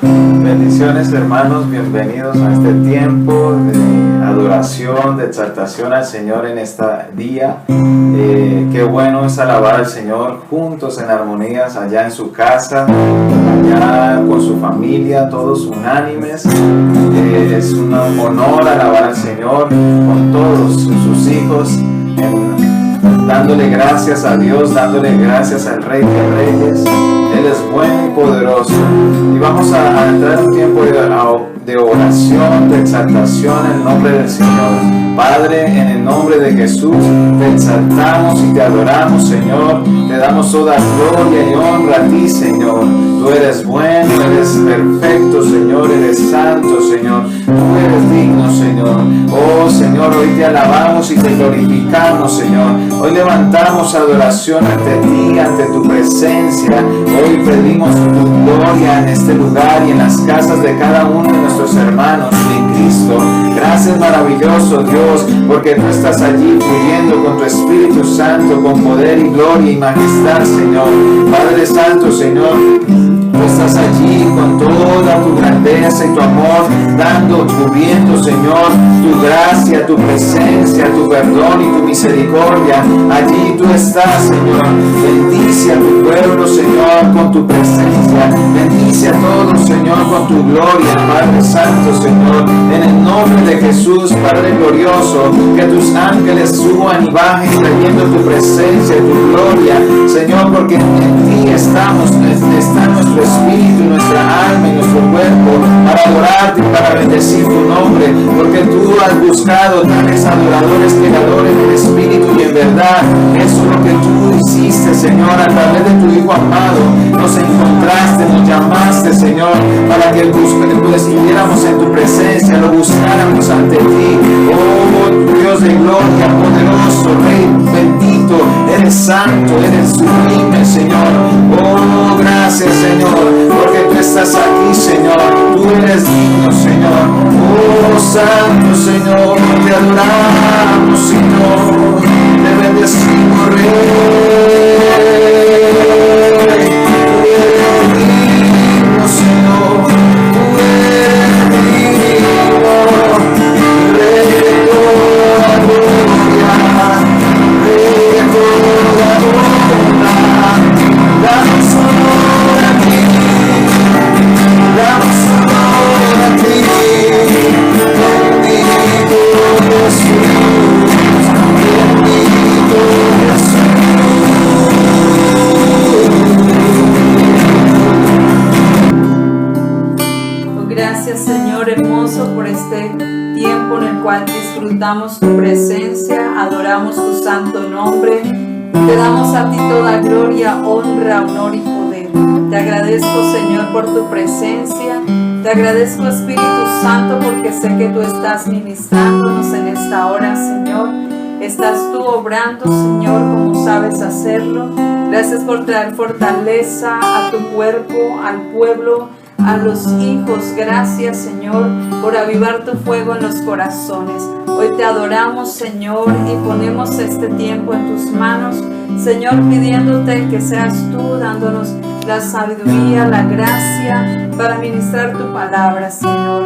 Bendiciones, hermanos, bienvenidos a este tiempo de adoración, de exaltación al Señor en este día. Qué bueno es alabar al Señor juntos en armonías allá en su casa, allá con su familia, todos unánimes. Es un honor alabar al Señor con todos sus hijos, dándole gracias a Dios, dándole gracias al Rey de Reyes. Él es bueno y poderoso. Y vamos a entrar en un tiempo de oración, de exaltación en el nombre del Señor. Padre, en el nombre de Jesús, te exaltamos y te adoramos, Señor. Te damos toda gloria y honra a ti, Señor. Tú eres bueno, eres perfecto, Señor. Eres santo, Señor. Tú eres digno, Señor. Oh, Señor, hoy te alabamos y te glorificamos, Señor. Hoy levantamos adoración ante ti, ante tu presencia. Hoy pedimos tu gloria en este lugar y en las casas de cada uno de nuestros hermanos en Cristo. Gracias, maravilloso Dios, porque tú estás allí fluyendo con tu Espíritu Santo, con poder y gloria y majestad, Señor. Padre Santo, Señor, tú estás allí con toda tu grandeza y tu amor, cubriendo, Señor, tu gracia, tu presencia, tu perdón y tu misericordia. Allí tú estás, Señor. Bendice a tu pueblo, Señor, con tu presencia. Bendice a todos, Señor, con tu gloria, Padre Santo, Señor. En el nombre de Jesús, Padre glorioso, que tus ángeles suban y bajen trayendo tu presencia y tu gloria, Señor, porque en ti está nuestro espíritu, nuestra alma y nuestro cuerpo para adorarte y para bendecir tu nombre, porque tú has buscado tales adoradores que adoren en espíritu y en verdad. Eso es lo que tú hiciste, Señor, a través de tu Hijo amado. Nos encontraste, nos llamaste, Señor, para que estuviéramos en tu presencia, lo buscáramos ante ti. Oh, Dios de gloria, poderoso, Rey bendito, eres santo, eres sublime, Señor. Oh, gracias, Señor, porque tú estás aquí, Señor. Tú eres digno, Señor. Oh, santo, Señor, te adoramos, Señor. Te bendecimos, Rey. Tú eres digno, Señor. Tú eres digno. Rey de toda gloria, Rey de toda honra. Damos honor a ti. Damos honor a ti. Bendito Jesús. Bendito Jesús. Gracias, Señor hermoso, por este tiempo en el cual disfrutamos tu presencia, adoramos tu santo nombre, te damos a ti toda gloria, honra, honor y poder. Te agradezco, Señor, por tu presencia, te agradezco, Espíritu Santo, porque sé que tú estás ministrándonos en esta hora, Señor. Estás tú obrando, Señor, como sabes hacerlo. Gracias por traer fortaleza a tu cuerpo, al pueblo, a los hijos. Gracias, Señor, por avivar tu fuego en los corazones. Hoy te adoramos, Señor, y ponemos este tiempo en tus manos, Señor, pidiéndote que seas tú dándonos la sabiduría, la gracia para ministrar tu palabra, Señor.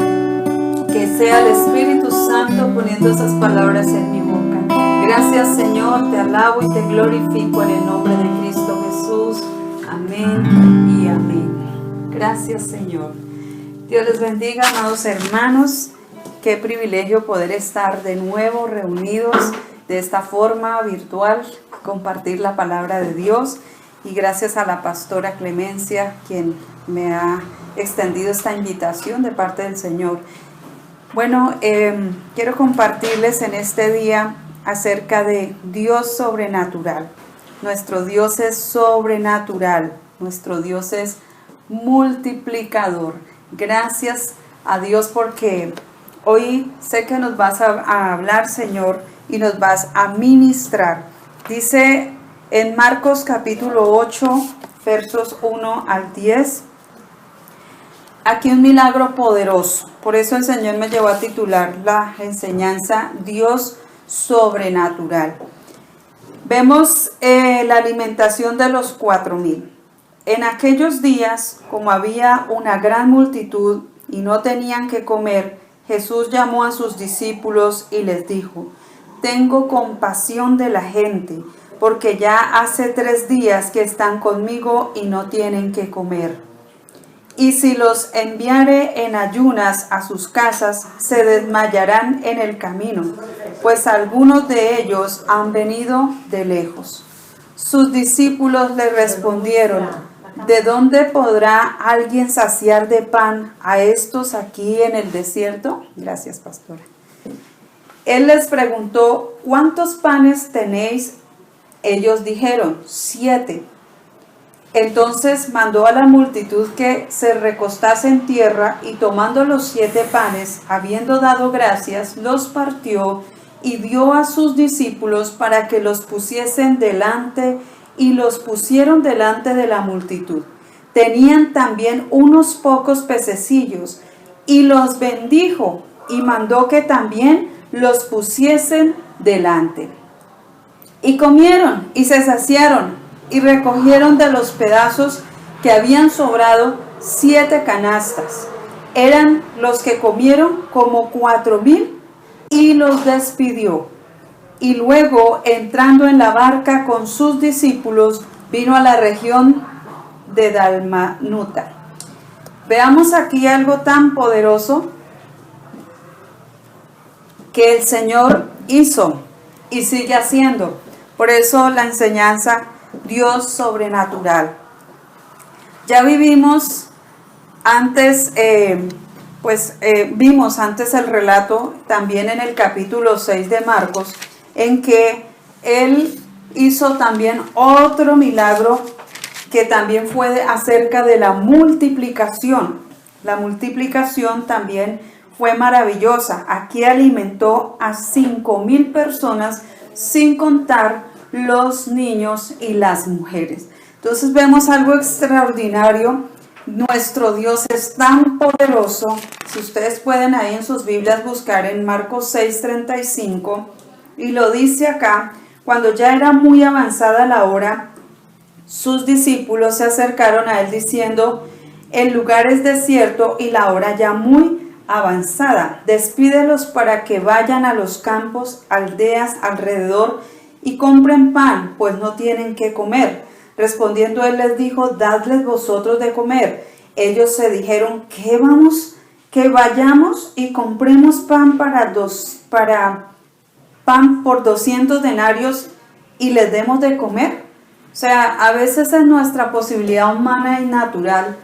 Que sea el Espíritu Santo poniendo esas palabras en mi boca. Gracias, Señor, te alabo y te glorifico en el nombre de Cristo Jesús. Amén y amén. Gracias, Señor. Dios les bendiga, amados hermanos. Qué privilegio poder estar de nuevo reunidos de esta forma virtual, compartir la palabra de Dios. Y gracias a la pastora Clemencia, quien me ha extendido esta invitación de parte del Señor. Bueno, quiero compartirles en este día acerca de Dios sobrenatural. Nuestro Dios es sobrenatural. Nuestro Dios es multiplicador. Gracias a Dios porque hoy sé que nos vas a hablar, Señor, y nos vas a ministrar. Dice en Marcos capítulo 8, versos 1 al 10. Aquí un milagro poderoso. Por eso el Señor me llevó a titular la enseñanza Dios sobrenatural. Vemos la alimentación de los 4,000. En aquellos días, como había una gran multitud y no tenían que comer, Jesús llamó a sus discípulos y les dijo: Tengo compasión de la gente, porque ya hace 3 días que están conmigo y no tienen que comer. Y si los enviare en ayunas a sus casas, se desmayarán en el camino, pues algunos de ellos han venido de lejos. Sus discípulos le respondieron: ¿De dónde podrá alguien saciar de pan a estos aquí en el desierto? Gracias, pastora. Él les preguntó: ¿Cuántos panes tenéis? Ellos dijeron: 7. Entonces mandó a la multitud que se recostase en tierra, y tomando los 7 panes, habiendo dado gracias, los partió y dio a sus discípulos para que los pusiesen delante, y los pusieron delante de la multitud. Tenían también unos pocos pececillos, y los bendijo, y mandó que también los pusiesen delante. Y comieron, y se saciaron, y recogieron de los pedazos que habían sobrado 7 canastas. Eran los que comieron como 4,000, y los despidió. Y luego, entrando en la barca con sus discípulos, vino a la región de Dalmanuta. Veamos aquí algo tan poderoso que el Señor hizo y sigue haciendo. Por eso la enseñanza Dios sobrenatural. Ya vivimos antes, vimos antes el relato también en el capítulo 6 de Marcos, en que Él hizo también otro milagro que también fue acerca de la multiplicación. La multiplicación también fue maravillosa. Aquí alimentó a 5,000 personas, sin contar los niños y las mujeres. Entonces vemos algo extraordinario. Nuestro Dios es tan poderoso. Si ustedes pueden ahí en sus Biblias buscar en Marcos 6:35, y lo dice acá: cuando ya era muy avanzada la hora, sus discípulos se acercaron a él diciendo: el lugar es desierto y la hora ya muy avanzada. Despídelos para que vayan a los campos, aldeas alrededor y compren pan, pues no tienen que comer. Respondiendo él les dijo: dadles vosotros de comer. Ellos se dijeron: que vayamos y compremos pan pan por 200 denarios y les demos de comer. O sea, a veces en nuestra posibilidad humana y natural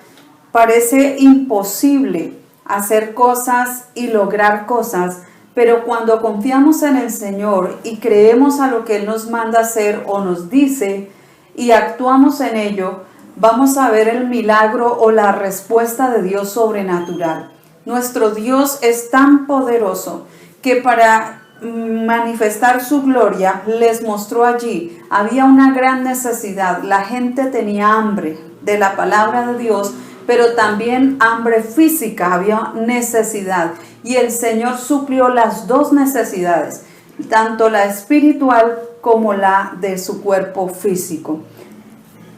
parece imposible hacer cosas y lograr cosas, pero cuando confiamos en el Señor y creemos a lo que Él nos manda hacer o nos dice y actuamos en ello, vamos a ver el milagro o la respuesta de Dios sobrenatural. Nuestro Dios es tan poderoso que para manifestar su gloria les mostró allí. Había una gran necesidad. La gente tenía hambre de la palabra de Dios, pero también hambre física, había necesidad. Y el Señor suplió las dos necesidades, tanto la espiritual como la de su cuerpo físico.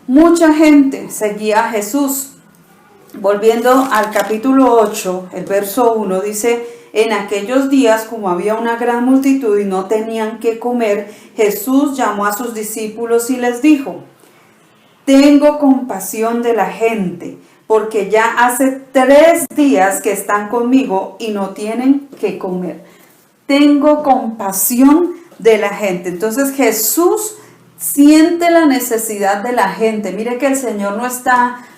Mucha gente seguía a Jesús. Volviendo al capítulo 8, el verso 1 dice: en aquellos días, como había una gran multitud y no tenían que comer, Jesús llamó a sus discípulos y les dijo: tengo compasión de la gente, porque ya hace 3 días que están conmigo y no tienen que comer. Tengo compasión de la gente. Entonces Jesús siente la necesidad de la gente. Mire que el Señor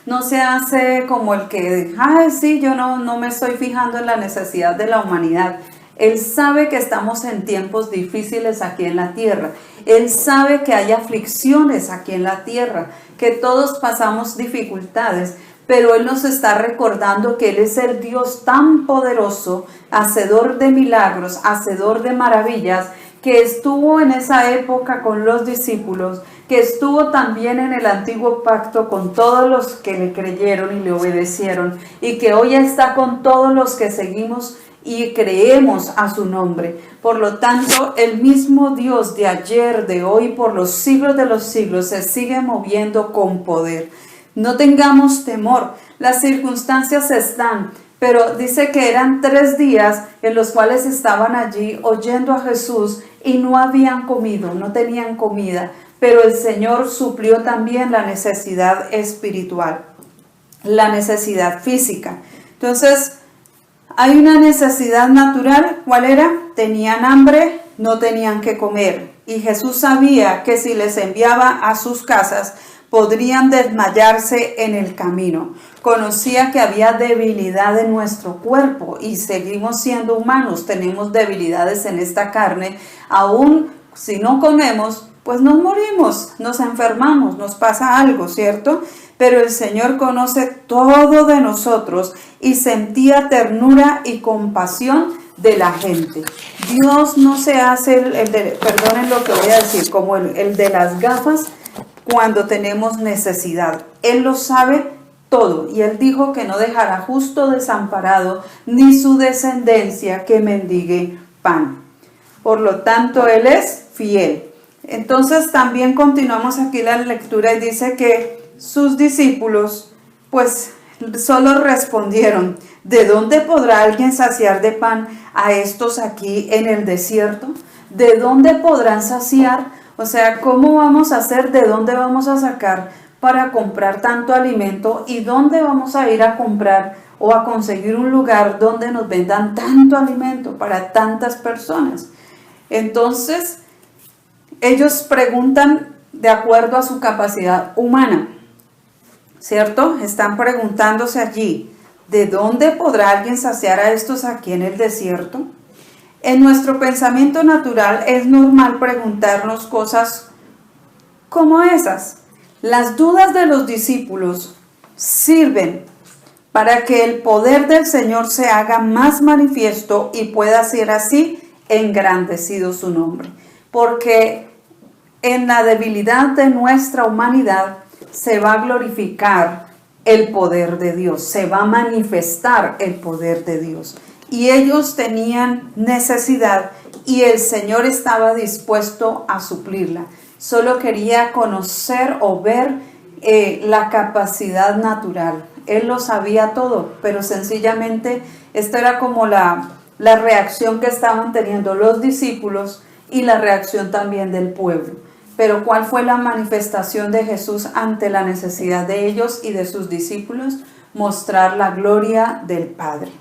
no se hace como el que, ay, sí, yo no me estoy fijando en la necesidad de la humanidad. Él sabe que estamos en tiempos difíciles aquí en la tierra. Él sabe que hay aflicciones aquí en la tierra, que todos pasamos dificultades, pero Él nos está recordando que Él es el Dios tan poderoso, hacedor de milagros, hacedor de maravillas, que estuvo en esa época con los discípulos, que estuvo también en el antiguo pacto con todos los que le creyeron y le obedecieron, y que hoy está con todos los que seguimos y creemos a su nombre. Por lo tanto, el mismo Dios de ayer, de hoy, por los siglos de los siglos, se sigue moviendo con poder. No tengamos temor, las circunstancias están, pero dice que eran 3 días en los cuales estaban allí oyendo a Jesús y no habían comido, no tenían comida, pero el Señor suplió también la necesidad espiritual, la necesidad física. Entonces, hay una necesidad natural, ¿cuál era? Tenían hambre, no tenían que comer, y Jesús sabía que si les enviaba a sus casas, podrían desmayarse en el camino. Conocía que había debilidad en nuestro cuerpo y seguimos siendo humanos, tenemos debilidades en esta carne. Aún si no comemos, pues nos morimos, nos enfermamos, nos pasa algo, ¿cierto? Pero el Señor conoce todo de nosotros y sentía ternura y compasión de la gente. Dios no se hace perdonen lo que voy a decir, como el de las gafas, cuando tenemos necesidad. Él lo sabe todo y Él dijo que no dejará justo desamparado ni su descendencia que mendigue pan. Por lo tanto, Él es fiel. Entonces también continuamos aquí la lectura y dice que sus discípulos pues solo respondieron: ¿de dónde podrá alguien saciar de pan a estos aquí en el desierto? ¿De dónde podrán saciar? O sea, ¿cómo vamos a hacer? ¿De dónde vamos a sacar para comprar tanto alimento? ¿Y dónde vamos a ir a comprar o a conseguir un lugar donde nos vendan tanto alimento para tantas personas? Entonces, ellos preguntan de acuerdo a su capacidad humana, ¿cierto? Están preguntándose allí, ¿de dónde podrá alguien saciar a estos aquí en el desierto? En nuestro pensamiento natural es normal preguntarnos cosas como esas. Las dudas de los discípulos sirven para que el poder del Señor se haga más manifiesto y pueda ser así engrandecido su nombre. Porque en la debilidad de nuestra humanidad se va a glorificar el poder de Dios, se va a manifestar el poder de Dios. Y ellos tenían necesidad y el Señor estaba dispuesto a suplirla. Solo quería conocer o ver la capacidad natural. Él lo sabía todo, pero sencillamente esta era como la reacción que estaban teniendo los discípulos y la reacción también del pueblo. Pero ¿cuál fue la manifestación de Jesús ante la necesidad de ellos y de sus discípulos? Mostrar la gloria del Padre.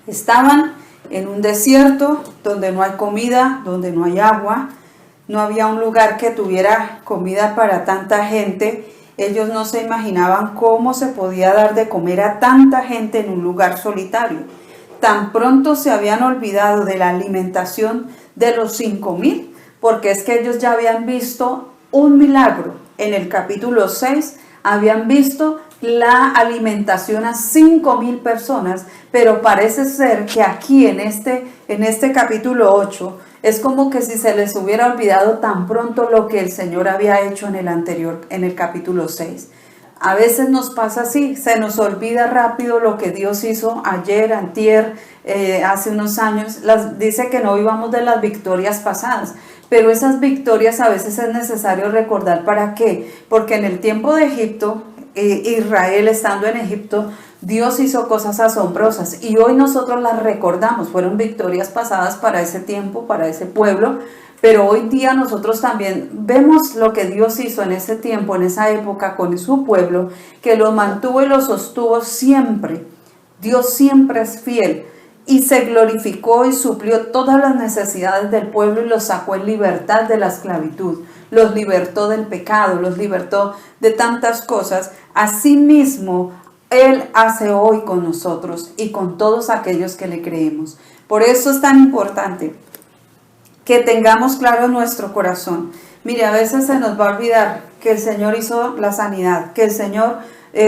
Estaban en un desierto donde no hay comida, donde no hay agua, no había un lugar que tuviera comida para tanta gente. Ellos no se imaginaban cómo se podía dar de comer a tanta gente en un lugar solitario. Tan pronto se habían olvidado de la alimentación de los 5,000, porque es que ellos ya habían visto un milagro. En el capítulo 6 habían visto la alimentación a 5,000 personas, pero parece ser que aquí en este capítulo 8 es como que si se les hubiera olvidado tan pronto lo que el Señor había hecho en el anterior, en el capítulo 6. A veces nos pasa así, se nos olvida rápido lo que Dios hizo ayer, antier, hace unos años. Dice que no vivamos de las victorias pasadas, pero esas victorias a veces es necesario recordar. ¿Para qué? Porque en el tiempo de Egipto, Israel estando en Egipto, Dios hizo cosas asombrosas y hoy nosotros las recordamos. Fueron victorias pasadas para ese tiempo, para ese pueblo, pero hoy día nosotros también vemos lo que Dios hizo en ese tiempo, en esa época con su pueblo, que lo mantuvo y lo sostuvo siempre. Dios siempre es fiel y se glorificó y suplió todas las necesidades del pueblo y los sacó en libertad de la esclavitud. Los libertó del pecado, los libertó de tantas cosas. Asimismo, Él hace hoy con nosotros y con todos aquellos que le creemos. Por eso es tan importante que tengamos claro en nuestro corazón. Mire, a veces se nos va a olvidar que el Señor hizo la sanidad, que el Señor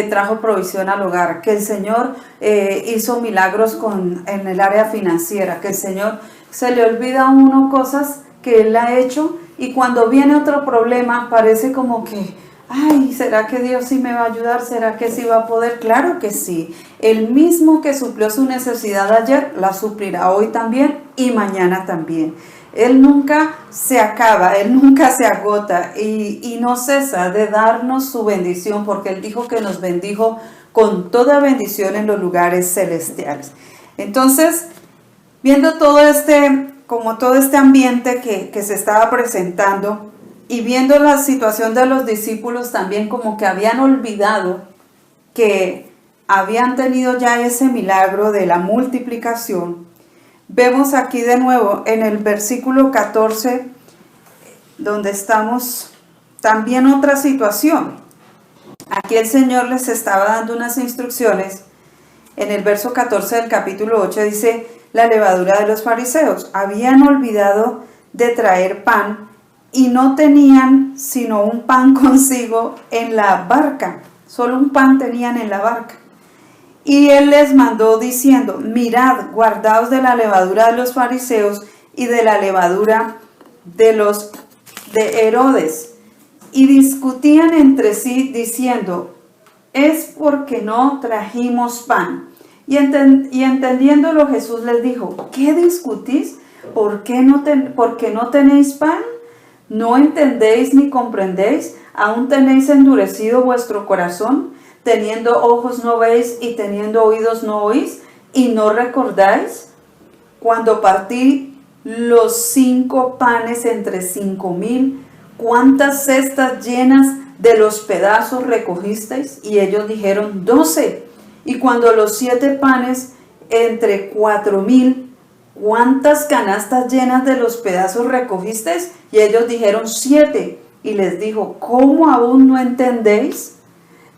trajo provisión al hogar, que el Señor hizo milagros en el área financiera, que el Señor, se le olvida a uno cosas que Él ha hecho, y cuando viene otro problema parece como que, ay, ¿será que Dios sí me va a ayudar? ¿Será que sí va a poder? Claro que sí. El mismo que suplió su necesidad ayer, la suplirá hoy también y mañana también. Él nunca se acaba, Él nunca se agota y no cesa de darnos su bendición, porque Él dijo que nos bendijo con toda bendición en los lugares celestiales. Entonces, viendo todo este ambiente que se estaba presentando y viendo la situación de los discípulos también, como que habían olvidado que habían tenido ya ese milagro de la multiplicación, vemos aquí de nuevo en el versículo 14, donde estamos, también otra situación. Aquí el Señor les estaba dando unas instrucciones. En el verso 14 del capítulo 8 dice: la levadura de los fariseos. Habían olvidado de traer pan y no tenían sino un pan consigo en la barca. Solo un pan tenían en la barca. Y Él les mandó diciendo: mirad, guardaos de la levadura de los fariseos y de la levadura de Herodes. Y discutían entre sí diciendo: es porque no trajimos pan. Y entendiéndolo, Jesús les dijo: ¿qué discutís? ¿Por qué no tenéis pan? ¿No entendéis ni comprendéis? ¿Aún tenéis endurecido vuestro corazón? Teniendo ojos no veis y teniendo oídos no oís, ¿y no recordáis cuando partí los 5 panes entre 5,000? ¿Cuántas cestas llenas de los pedazos recogisteis? Y ellos dijeron: 12. Y cuando los 7 panes entre 4,000, ¿cuántas canastas llenas de los pedazos recogisteis? Y ellos dijeron: 7. Y les dijo: ¿cómo aún no entendéis?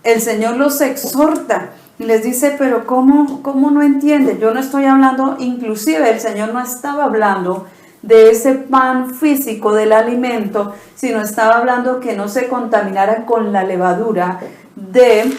El Señor los exhorta y les dice: pero ¿cómo no entienden? Yo no estoy hablando, inclusive el Señor no estaba hablando de ese pan físico, del alimento, sino estaba hablando que no se contaminaran con la levadura de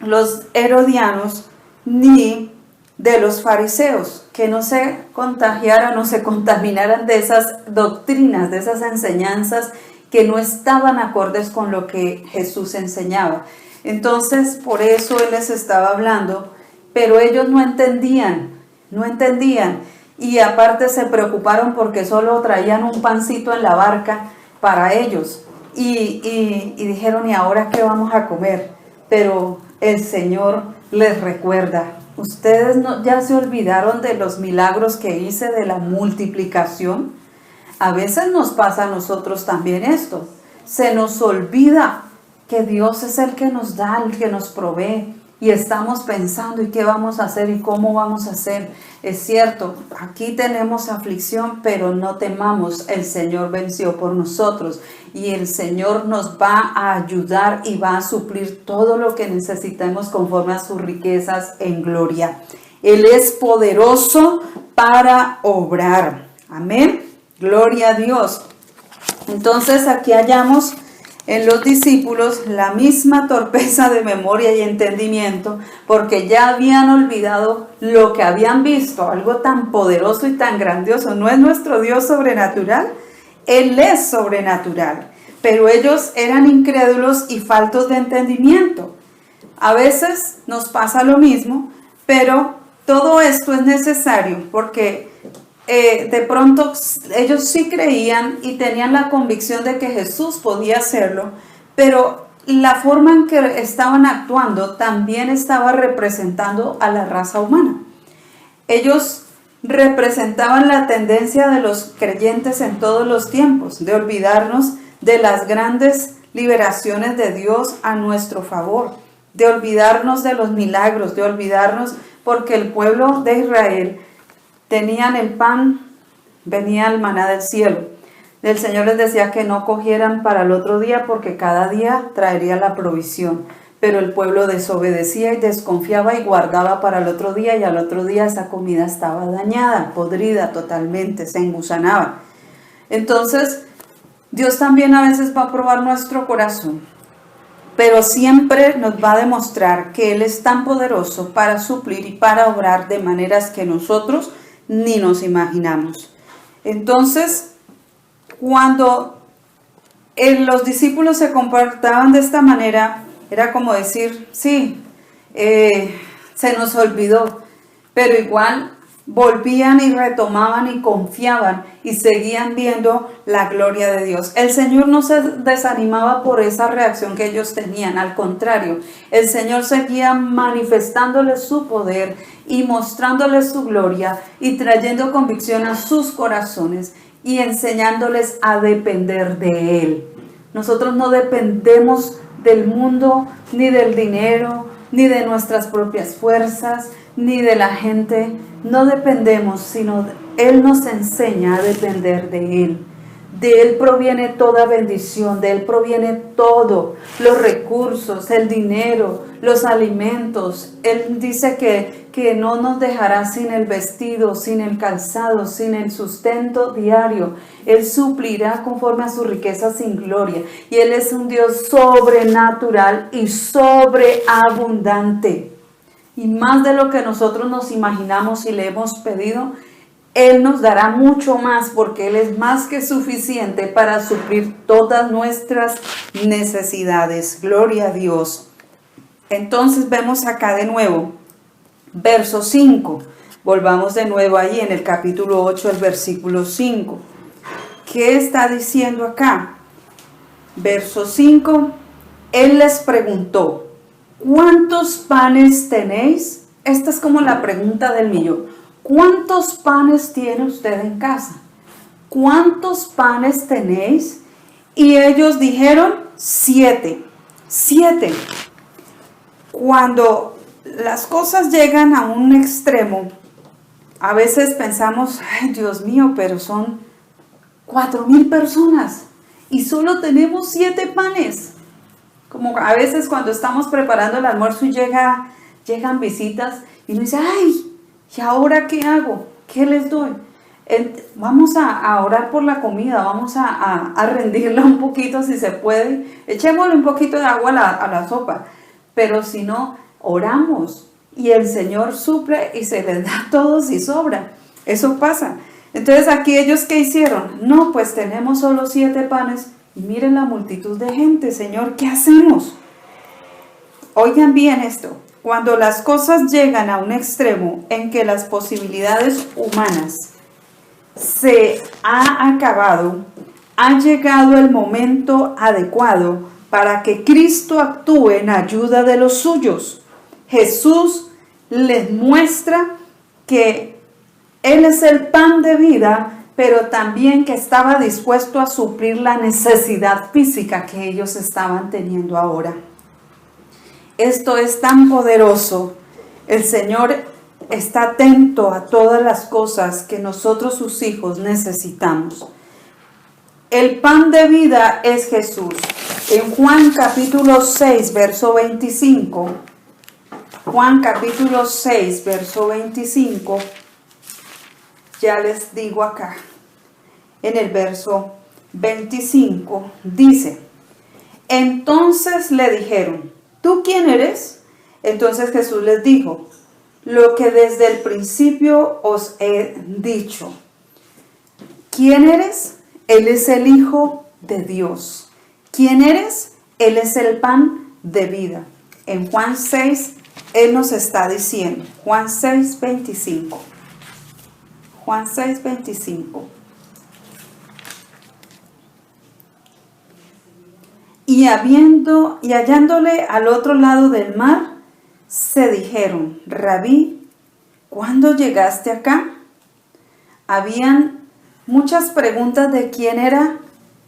los herodianos ni de los fariseos, que no se contagiaran o se contaminaran de esas doctrinas, de esas enseñanzas que no estaban acordes con lo que Jesús enseñaba. Entonces, por eso Él les estaba hablando, pero ellos no entendían. Y aparte se preocuparon porque solo traían un pancito en la barca para ellos. Y dijeron: ¿y ahora qué vamos a comer? Pero el Señor les recuerda: ¿ustedes ya se olvidaron de los milagros que hice, de la multiplicación? A veces nos pasa a nosotros también esto. Se nos olvida que Dios es el que nos da, el que nos provee. Y estamos pensando: ¿y qué vamos a hacer? ¿Y cómo vamos a hacer? Es cierto, aquí tenemos aflicción, pero no temamos. El Señor venció por nosotros. Y el Señor nos va a ayudar y va a suplir todo lo que necesitemos conforme a sus riquezas en gloria. Él es poderoso para obrar. Amén. Gloria a Dios. Entonces aquí hallamos en los discípulos la misma torpeza de memoria y entendimiento, porque ya habían olvidado lo que habían visto, algo tan poderoso y tan grandioso. ¿No es nuestro Dios sobrenatural? Él es sobrenatural, pero ellos eran incrédulos y faltos de entendimiento. A veces nos pasa lo mismo, pero todo esto es necesario porque de pronto ellos sí creían y tenían la convicción de que Jesús podía hacerlo, pero la forma en que estaban actuando también estaba representando a la raza humana. Ellos representaban la tendencia de los creyentes en todos los tiempos, de olvidarnos de las grandes liberaciones de Dios a nuestro favor, de olvidarnos de los milagros, de olvidarnos porque el pueblo de Israel tenían el pan, venía el maná del cielo. El Señor les decía que no cogieran para el otro día porque cada día traería la provisión. Pero el pueblo desobedecía y desconfiaba y guardaba para el otro día, y al otro día esa comida estaba dañada, podrida totalmente, se engusanaba. Entonces, Dios también a veces va a probar nuestro corazón, pero siempre nos va a demostrar que Él es tan poderoso para suplir y para obrar de maneras que nosotros ni nos imaginamos. Entonces, cuando los discípulos se comportaban de esta manera, era como decir: sí, se nos olvidó, pero igual volvían y retomaban y confiaban y seguían viendo la gloria de Dios. El Señor no se desanimaba por esa reacción que ellos tenían, al contrario, el Señor seguía manifestándoles su poder y mostrándoles su gloria y trayendo convicción a sus corazones y enseñándoles a depender de Él. Nosotros no dependemos del mundo, ni del dinero, ni de nuestras propias fuerzas, ni de la gente. No dependemos, sino Él nos enseña a depender de Él. De Él proviene toda bendición, de Él proviene todo, los recursos, el dinero, los alimentos. Él dice que no nos dejará sin el vestido, sin el calzado, sin el sustento diario. Él suplirá conforme a su riqueza sin gloria. Y Él es un Dios sobrenatural y sobreabundante. Y más de lo que nosotros nos imaginamos y le hemos pedido, Él nos dará mucho más, porque Él es más que suficiente para suplir todas nuestras necesidades. Gloria a Dios. Entonces vemos acá de nuevo, verso 5. Volvamos de nuevo ahí en el capítulo 8, el versículo 5. ¿Qué está diciendo acá? Verso 5. Él les preguntó, ¿cuántos panes tenéis? Esta es como la pregunta del millón. ¿Cuántos panes tiene usted en casa? ¿Cuántos panes tenéis? Y ellos dijeron 7. 7. Cuando las cosas llegan a un extremo, a veces pensamos, ay Dios mío, pero son 4,000 personas y solo tenemos 7 panes. Como a veces cuando estamos preparando el almuerzo y llegan visitas y uno dice, ay, ¿y ahora qué hago? ¿Qué les doy? Vamos a orar por la comida, vamos a rendirla un poquito si se puede. Echémosle un poquito de agua a la sopa, pero si no, oramos y el Señor suple y se les da a todos y sobra. Eso pasa. Entonces aquí ellos, ¿qué hicieron? No, pues tenemos solo 7 panes y miren la multitud de gente. Señor, ¿qué hacemos? Oigan bien esto. Cuando las cosas llegan a un extremo en que las posibilidades humanas se ha acabado, ha llegado el momento adecuado para que Cristo actúe en ayuda de los suyos. Jesús les muestra que Él es el pan de vida, pero también que estaba dispuesto a suplir la necesidad física que ellos estaban teniendo ahora. Esto es tan poderoso. El Señor está atento a todas las cosas que nosotros, sus hijos, necesitamos. El pan de vida es Jesús. En Juan capítulo 6, verso 25. Juan capítulo 6, verso 25. Ya les digo acá. En el verso 25 dice, entonces le dijeron, ¿tú quién eres? Entonces Jesús les dijo, lo que desde el principio os he dicho. ¿Quién eres? Él es el Hijo de Dios. ¿Quién eres? Él es el pan de vida. En Juan 6, Él nos está diciendo, Juan 6, 25. Juan 6, 25. Y hallándole al otro lado del mar, se dijeron, Rabí, ¿cuándo llegaste acá? Habían muchas preguntas de quién era,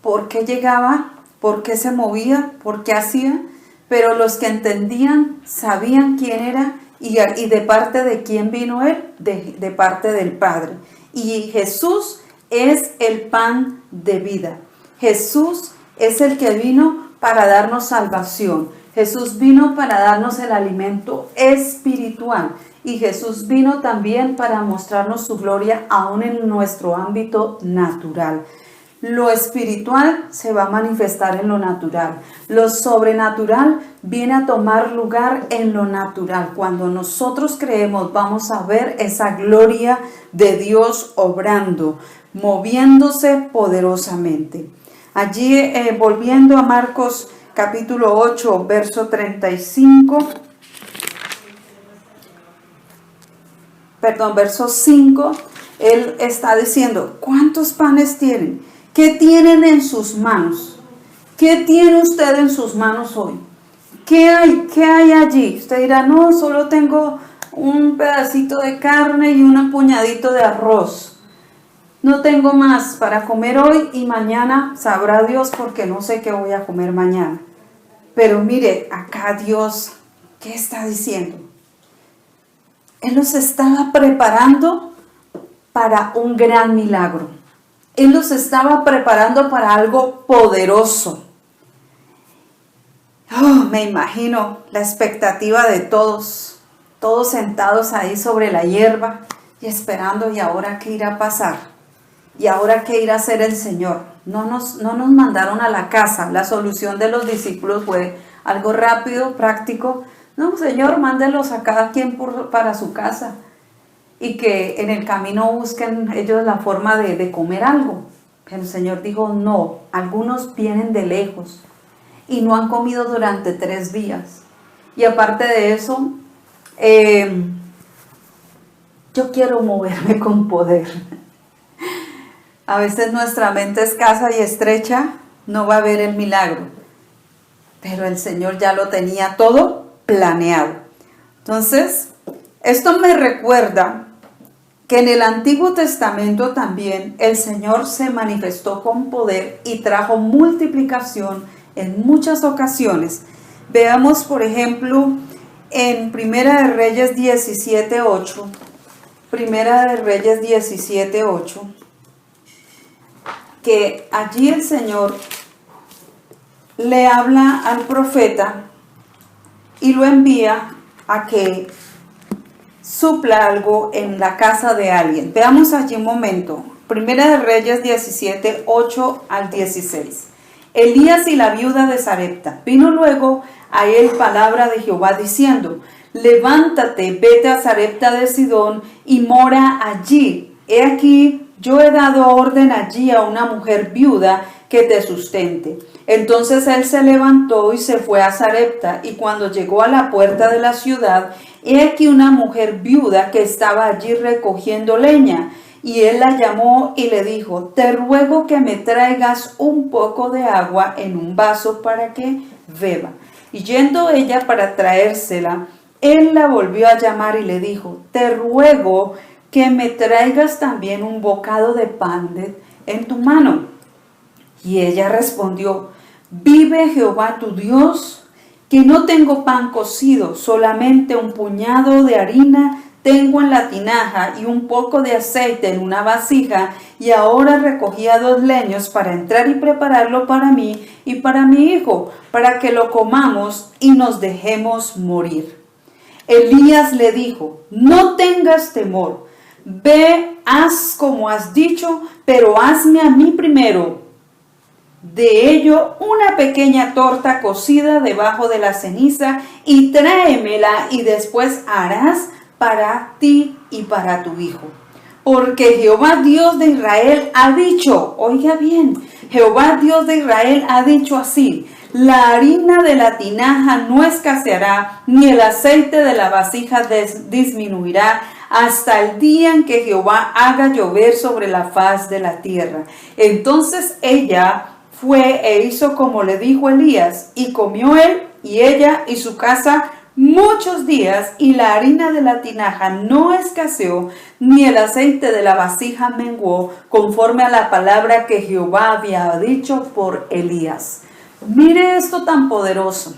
por qué llegaba, por qué se movía, por qué hacía, pero los que entendían sabían quién era y de parte de quién vino Él, de parte del Padre. Y Jesús es el pan de vida. Jesús es el que vino para darnos salvación. Jesús vino para darnos el alimento espiritual. Y Jesús vino también para mostrarnos su gloria aún en nuestro ámbito natural. Lo espiritual se va a manifestar en lo natural. Lo sobrenatural viene a tomar lugar en lo natural. Cuando nosotros creemos, vamos a ver esa gloria de Dios obrando, moviéndose poderosamente. Allí, volviendo a Marcos capítulo 8, verso 35. verso 5, él está diciendo, ¿cuántos panes tienen? ¿Qué tienen en sus manos? ¿Qué tiene usted en sus manos hoy? ¿Qué hay? ¿Qué hay allí? Usted dirá, no, solo tengo un pedacito de carne y un puñadito de arroz. No tengo más para comer hoy y mañana sabrá Dios porque no sé qué voy a comer mañana. Pero mire, acá Dios, ¿qué está diciendo? Él los estaba preparando para un gran milagro. Él los estaba preparando para algo poderoso. Oh, me imagino la expectativa de todos sentados ahí sobre la hierba y esperando, ¿y ahora qué irá a pasar? ¿Y ahora qué irá a hacer el Señor? No nos mandaron a la casa. La solución de los discípulos fue algo rápido, práctico. No, Señor, mándelos a cada quien para su casa. Y que en el camino busquen ellos la forma de comer algo. Pero el Señor dijo, no, algunos vienen de lejos y no han comido durante 3 días. Y aparte de eso, yo quiero moverme con poder. A veces nuestra mente escasa y estrecha, no va a ver el milagro. Pero el Señor ya lo tenía todo planeado. Entonces, esto me recuerda que en el Antiguo Testamento también el Señor se manifestó con poder y trajo multiplicación en muchas ocasiones. Veamos, por ejemplo, en Primera de Reyes 17:8. Primera de Reyes 17:8. Que allí el Señor le habla al profeta y lo envía a que supla algo en la casa de alguien. Veamos allí un momento. Primera de Reyes 17:8 al 16. Elías y la viuda de Sarepta. Vino luego a él palabra de Jehová diciendo, levántate, vete a Sarepta de Sidón y mora allí. He aquí, yo he dado orden allí a una mujer viuda que te sustente. Entonces él se levantó y se fue a Sarepta, y cuando llegó a la puerta de la ciudad, he aquí una mujer viuda que estaba allí recogiendo leña. Y él la llamó y le dijo, te ruego que me traigas un poco de agua en un vaso para que beba. Y yendo ella para traérsela, él la volvió a llamar y le dijo, te ruego que me traigas también un bocado de pan en tu mano. Y ella respondió, vive Jehová tu Dios, que no tengo pan cocido, solamente un puñado de harina tengo en la tinaja y un poco de aceite en una vasija, y ahora recogía 2 leños para entrar y prepararlo para mí y para mi hijo, para que lo comamos y nos dejemos morir. Elías le dijo, no tengas temor, ve, haz como has dicho, pero hazme a mí primero de ello una pequeña torta cocida debajo de la ceniza y tráemela, y después harás para ti y para tu hijo. Porque Jehová Dios de Israel ha dicho, oiga bien, Jehová Dios de Israel ha dicho así, la harina de la tinaja no escaseará, ni el aceite de la vasija disminuirá, hasta el día en que Jehová haga llover sobre la faz de la tierra. Entonces ella fue e hizo como le dijo Elías, y comió él y ella y su casa muchos días, y la harina de la tinaja no escaseó, ni el aceite de la vasija menguó, conforme a la palabra que Jehová había dicho por Elías. Mire esto tan poderoso.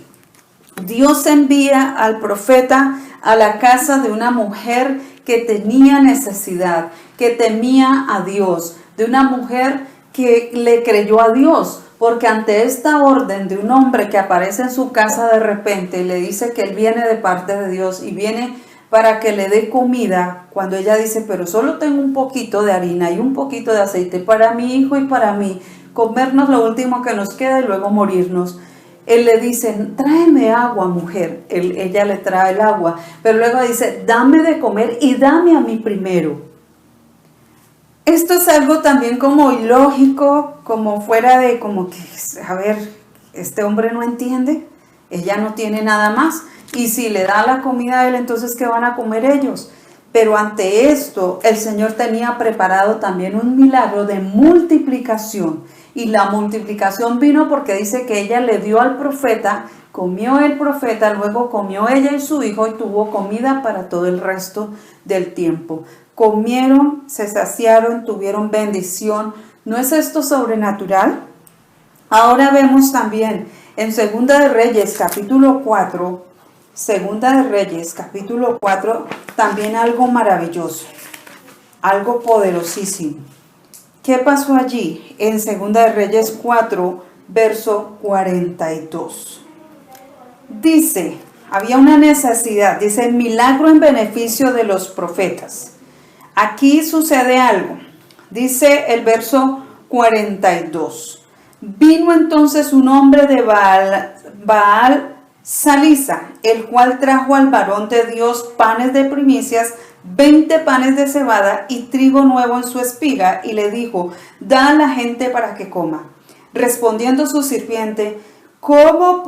Dios envía al profeta a la casa de una mujer que tenía necesidad, que temía a Dios, de una mujer que le creyó a Dios, porque ante esta orden de un hombre que aparece en su casa de repente y le dice que él viene de parte de Dios y viene para que le dé comida, cuando ella dice, pero solo tengo un poquito de harina y un poquito de aceite para mi hijo y para mí, comernos lo último que nos queda y luego morirnos. Él le dice, tráeme agua, mujer. Ella le trae el agua, pero luego dice, dame de comer y dame a mí primero. Esto es algo también como ilógico, como fuera de, como que, a ver, este hombre no entiende, ella no tiene nada más, y si le da la comida a él, entonces ¿qué van a comer ellos? Pero ante esto, el Señor tenía preparado también un milagro de multiplicación. Y la multiplicación vino porque dice que ella le dio al profeta, comió el profeta, luego comió ella y su hijo y tuvo comida para todo el resto del tiempo. Comieron, se saciaron, tuvieron bendición. ¿No es esto sobrenatural? Ahora vemos también en Segunda de Reyes, capítulo 4, Segunda de Reyes, capítulo 4, también algo maravilloso, algo poderosísimo. ¿Qué pasó allí? En Segunda de Reyes 4, verso 42. Dice, había una necesidad, dice, milagro en beneficio de los profetas. Aquí sucede algo. Dice el verso 42. Vino entonces un hombre de Baal Salisa, el cual trajo al varón de Dios panes de primicias, 20 panes de cebada y trigo nuevo en su espiga, y le dijo, da a la gente para que coma. Respondiendo su sirviente, ¿cómo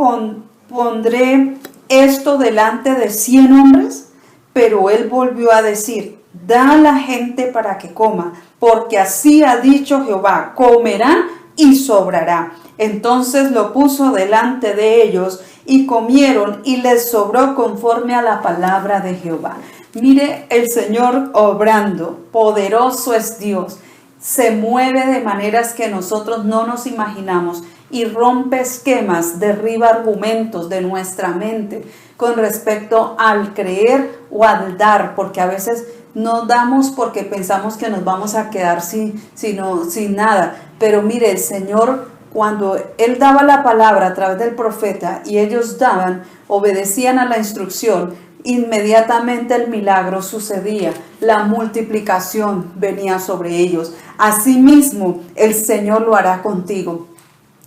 pondré esto delante de 100 hombres? Pero él volvió a decir, da a la gente para que coma, porque así ha dicho Jehová, comerá y sobrará. Entonces lo puso delante de ellos y comieron y les sobró conforme a la palabra de Jehová. Mire el Señor obrando, poderoso es Dios, se mueve de maneras que nosotros no nos imaginamos y rompe esquemas, derriba argumentos de nuestra mente con respecto al creer o al dar, porque a veces no damos porque pensamos que nos vamos a quedar sin nada. Pero mire, el Señor, cuando Él daba la palabra a través del profeta y ellos daban, obedecían a la instrucción, inmediatamente el milagro sucedía, la multiplicación venía sobre ellos. Asimismo, el Señor lo hará contigo.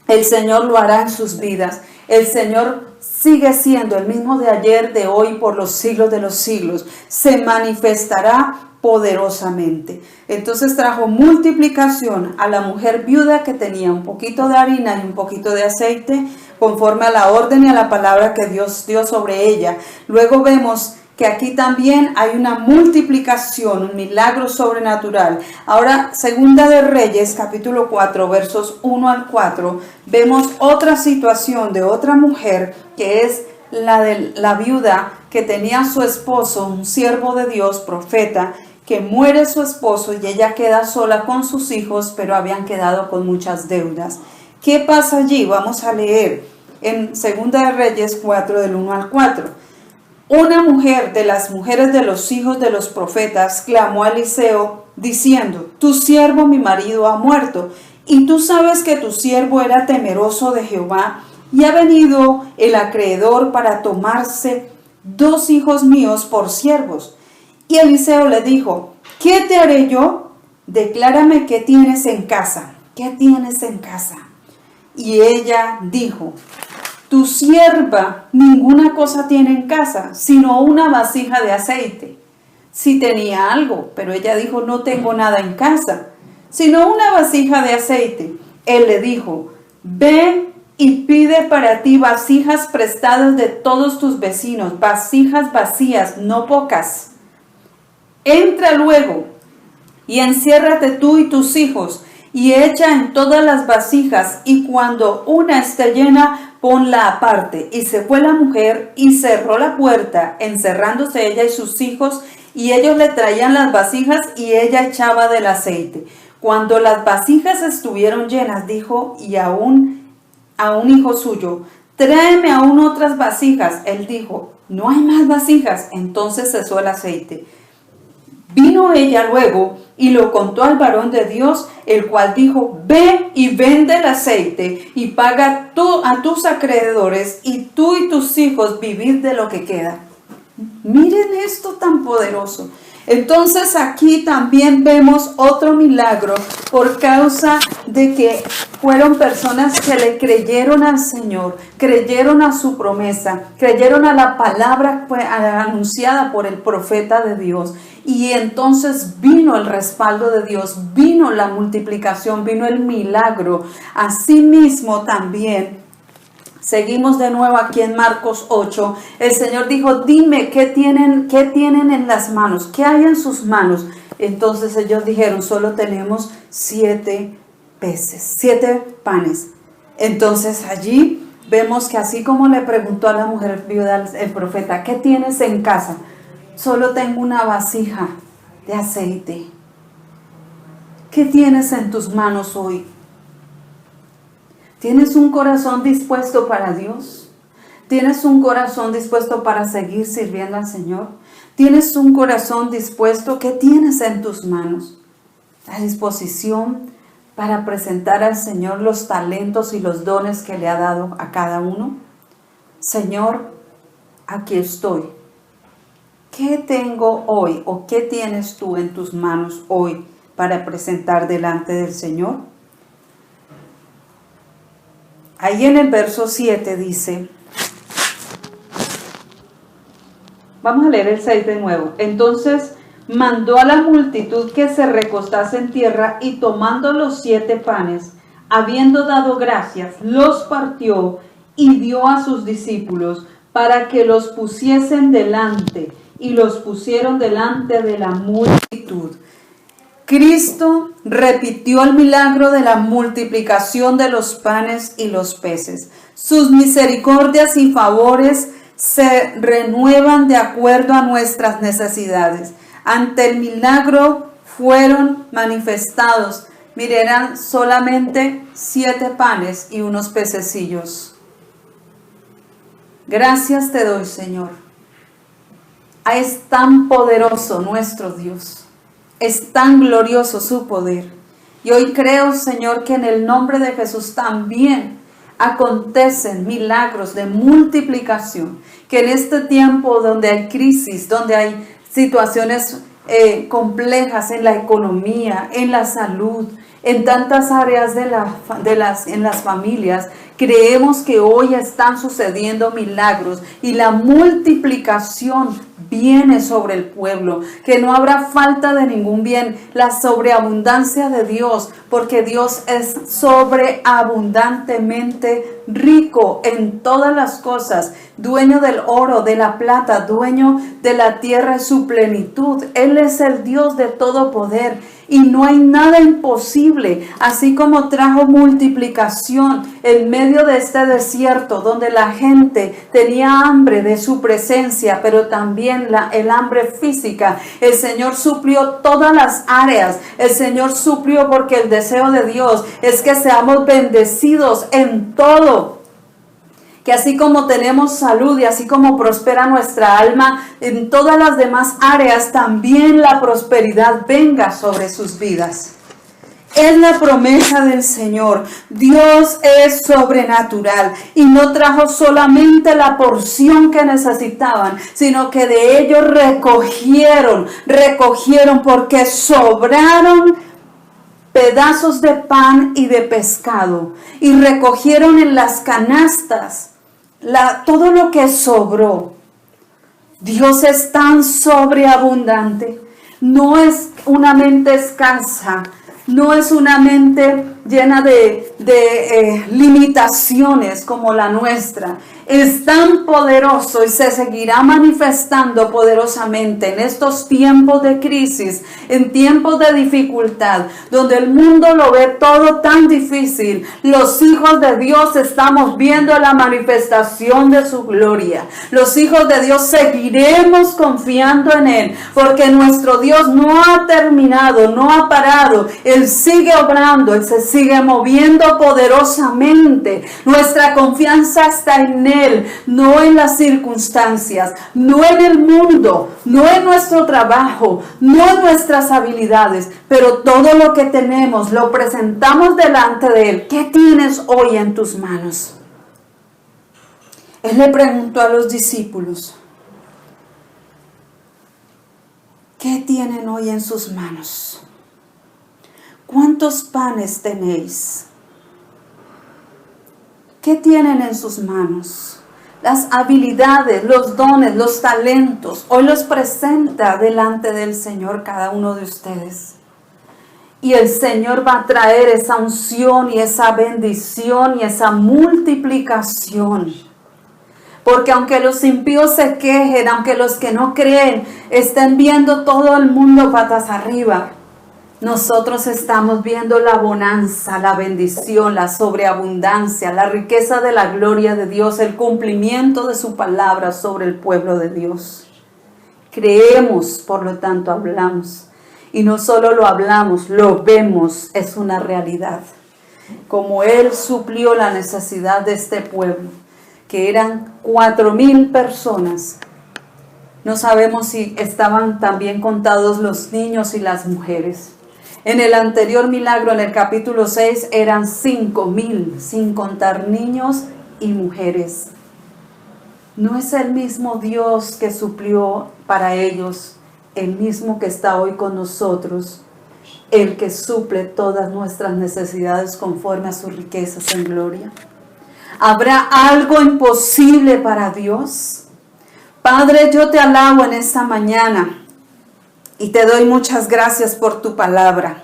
El Señor lo hará en sus vidas. El Señor sigue siendo el mismo de ayer, de hoy, por los siglos de los siglos. Se manifestará poderosamente. Entonces trajo multiplicación a la mujer viuda que tenía un poquito de harina y un poquito de aceite, conforme a la orden y a la palabra que Dios dio sobre ella. Luego vemos que aquí también hay una multiplicación, un milagro sobrenatural. Ahora, Segunda de Reyes, capítulo 4, versos 1 al 4, vemos otra situación de otra mujer, que es la de la viuda que tenía a su esposo, un siervo de Dios, profeta, que muere su esposo y ella queda sola con sus hijos, pero habían quedado con muchas deudas. ¿Qué pasa allí? Vamos a leer en Segunda de Reyes 4, del 1 al 4. Una mujer de las mujeres de los hijos de los profetas clamó a Eliseo diciendo, tu siervo mi marido ha muerto, y tú sabes que tu siervo era temeroso de Jehová, y ha venido el acreedor para tomarse 2 hijos míos por siervos. Y Eliseo le dijo, ¿qué te haré yo? Declárame qué tienes en casa. ¿Qué tienes en casa? Y ella dijo, tu sierva ninguna cosa tiene en casa, sino una vasija de aceite. Sí tenía algo, pero ella dijo, no tengo nada en casa, sino una vasija de aceite. Él le dijo, ve y pide para ti vasijas prestadas de todos tus vecinos, vasijas vacías, no pocas. Entra luego y enciérrate tú y tus hijos, y echa en todas las vasijas, y cuando una esté llena, ponla aparte. Y se fue la mujer y cerró la puerta, encerrándose ella y sus hijos, y ellos le traían las vasijas y ella echaba del aceite. Cuando las vasijas estuvieron llenas, dijo y a un hijo suyo, tráeme aún otras vasijas. Él dijo, no hay más vasijas. Entonces cesó el aceite. Vino ella luego y lo contó al varón de Dios, el cual dijo, ve y vende el aceite y paga tú a tus acreedores, y tú y tus hijos vivid de lo que queda. Miren esto tan poderoso. Entonces aquí también vemos otro milagro por causa de que fueron personas que le creyeron al Señor, creyeron a su promesa, creyeron a la palabra anunciada por el profeta de Dios. Y entonces vino el respaldo de Dios, vino la multiplicación, vino el milagro. Asimismo también Seguimos de nuevo aquí en Marcos 8. El Señor dijo, dime, ¿qué tienen en las manos? ¿Qué hay en sus manos? Entonces ellos dijeron, solo tenemos 7 peces, 7 panes. Entonces allí vemos que así como le preguntó a la mujer viuda el profeta, ¿qué tienes en casa? Solo tengo una vasija de aceite. ¿Qué tienes en tus manos hoy? ¿Tienes un corazón dispuesto para Dios? ¿Tienes un corazón dispuesto para seguir sirviendo al Señor? ¿Tienes un corazón dispuesto? ¿Qué tienes en tus manos? La disposición para presentar al Señor los talentos y los dones que le ha dado a cada uno. Señor, aquí estoy. ¿Qué tengo hoy o qué tienes tú en tus manos hoy para presentar delante del Señor? Ahí en el verso 7 dice, vamos a leer el 6 de nuevo. Entonces mandó a la multitud que se recostase en tierra y tomando los 7 panes, habiendo dado gracias, los partió y dio a sus discípulos para que los pusiesen delante, y los pusieron delante de la multitud. Cristo repitió el milagro de la multiplicación de los panes y los peces. Sus misericordias y favores se renuevan de acuerdo a nuestras necesidades. Ante el milagro fueron manifestados, eran solamente 7 panes y unos pececillos. Gracias te doy, Señor. Es tan poderoso nuestro Dios. Es tan glorioso su poder. Y hoy creo, Señor, que en el nombre de Jesús también acontecen milagros de multiplicación. Que en este tiempo donde hay crisis, donde hay situaciones complejas en la economía, en la salud, en tantas áreas en las familias, creemos que hoy están sucediendo milagros y la multiplicación viene sobre el pueblo, que no habrá falta de ningún bien, la sobreabundancia de Dios, porque Dios es sobreabundantemente rico en todas las cosas, dueño del oro, de la plata, dueño de la tierra y su plenitud. Él es el Dios de todo poder y no hay nada imposible, así como trajo multiplicación en medio de este desierto donde la gente tenía hambre de su presencia, pero también el hambre física. El Señor suplió todas las áreas. El Señor suplió porque el deseo de Dios es que seamos bendecidos en todo. Que así como tenemos salud y así como prospera nuestra alma, en todas las demás áreas también la prosperidad venga sobre sus vidas. Es la promesa del Señor. Dios es sobrenatural y no trajo solamente la porción que necesitaban, sino que de ellos recogieron porque sobraron pedazos de pan y de pescado y recogieron en las canastas todo lo que sobró. Dios es tan sobreabundante. No es una mente escasa. No es una mente llena de limitaciones como la nuestra. Es tan poderoso y se seguirá manifestando poderosamente en estos tiempos de crisis, en tiempos de dificultad, donde el mundo lo ve todo tan difícil. Los hijos de Dios estamos viendo la manifestación de su gloria. Los hijos de Dios seguiremos confiando en Él, porque nuestro Dios no ha terminado, no ha parado. Él sigue obrando, Él se sigue moviendo poderosamente. Nuestra confianza está en Él, no en las circunstancias, no en el mundo, no en nuestro trabajo, no en nuestras habilidades, pero todo lo que tenemos lo presentamos delante de Él. ¿Qué tienes hoy en tus manos? Él le preguntó a los discípulos, ¿qué tienen hoy en sus manos? ¿Cuántos panes tenéis? ¿Qué tienen en sus manos? Las habilidades, los dones, los talentos, hoy los presenta delante del Señor cada uno de ustedes. Y el Señor va a traer esa unción y esa bendición y esa multiplicación. Porque aunque los impíos se quejen, aunque los que no creen estén viendo todo el mundo patas arriba, nosotros estamos viendo la bonanza, la bendición, la sobreabundancia, la riqueza de la gloria de Dios, el cumplimiento de su palabra sobre el pueblo de Dios. Creemos, por lo tanto hablamos. Y no solo lo hablamos, lo vemos, es una realidad. Como Él suplió la necesidad de este pueblo, que eran 4,000 personas. No sabemos si estaban también contados los niños y las mujeres. En el anterior milagro, en el capítulo 6, eran 5,000, sin contar niños y mujeres. No es el mismo Dios que suplió para ellos, el mismo que está hoy con nosotros, el que suple todas nuestras necesidades conforme a sus riquezas en gloria. ¿Habrá algo imposible para Dios? Padre, yo te alabo en esta mañana y te doy muchas gracias por tu palabra.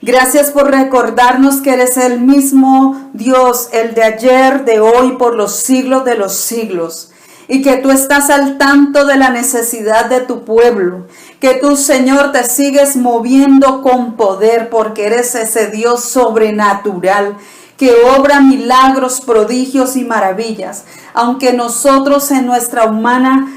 Gracias por recordarnos que eres el mismo Dios, el de ayer, de hoy, por los siglos de los siglos. Y que tú estás al tanto de la necesidad de tu pueblo. Que tú, Señor, te sigues moviendo con poder porque eres ese Dios sobrenatural que obra milagros, prodigios y maravillas. Aunque nosotros en nuestra humana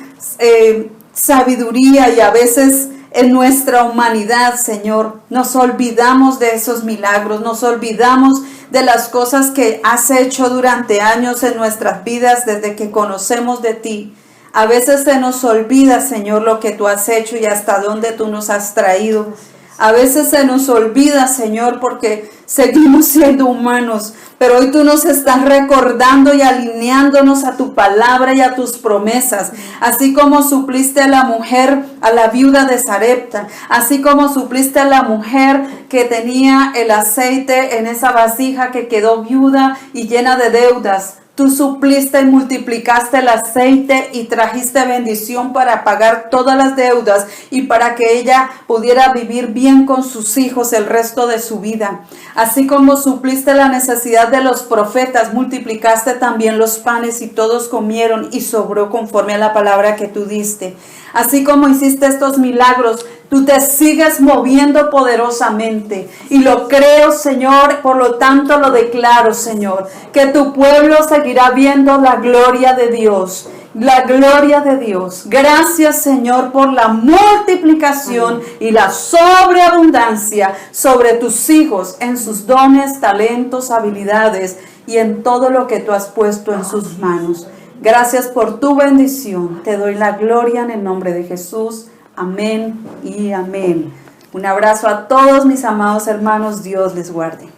sabiduría y a veces en nuestra humanidad, Señor, nos olvidamos de esos milagros, nos olvidamos de las cosas que has hecho durante años en nuestras vidas desde que conocemos de ti. A veces se nos olvida, Señor, lo que tú has hecho y hasta dónde tú nos has traído. A veces se nos olvida, Señor, porque seguimos siendo humanos, pero hoy tú nos estás recordando y alineándonos a tu palabra y a tus promesas, así como supliste a la mujer, a la viuda de Sarepta, así como supliste a la mujer que tenía el aceite en esa vasija que quedó viuda y llena de deudas. Tú supliste y multiplicaste el aceite y trajiste bendición para pagar todas las deudas y para que ella pudiera vivir bien con sus hijos el resto de su vida. Así como supliste la necesidad de los profetas, multiplicaste también los panes y todos comieron y sobró conforme a la palabra que tú diste. Así como hiciste estos milagros, tú te sigues moviendo poderosamente y lo creo, Señor, por lo tanto lo declaro, Señor, que tu pueblo seguirá viendo la gloria de Dios. La gloria de Dios. Gracias, Señor, por la multiplicación y la sobreabundancia sobre tus hijos en sus dones, talentos, habilidades y en todo lo que tú has puesto en sus manos. Gracias por tu bendición. Te doy la gloria en el nombre de Jesús. Amén y amén. Un abrazo a todos mis amados hermanos. Dios les guarde.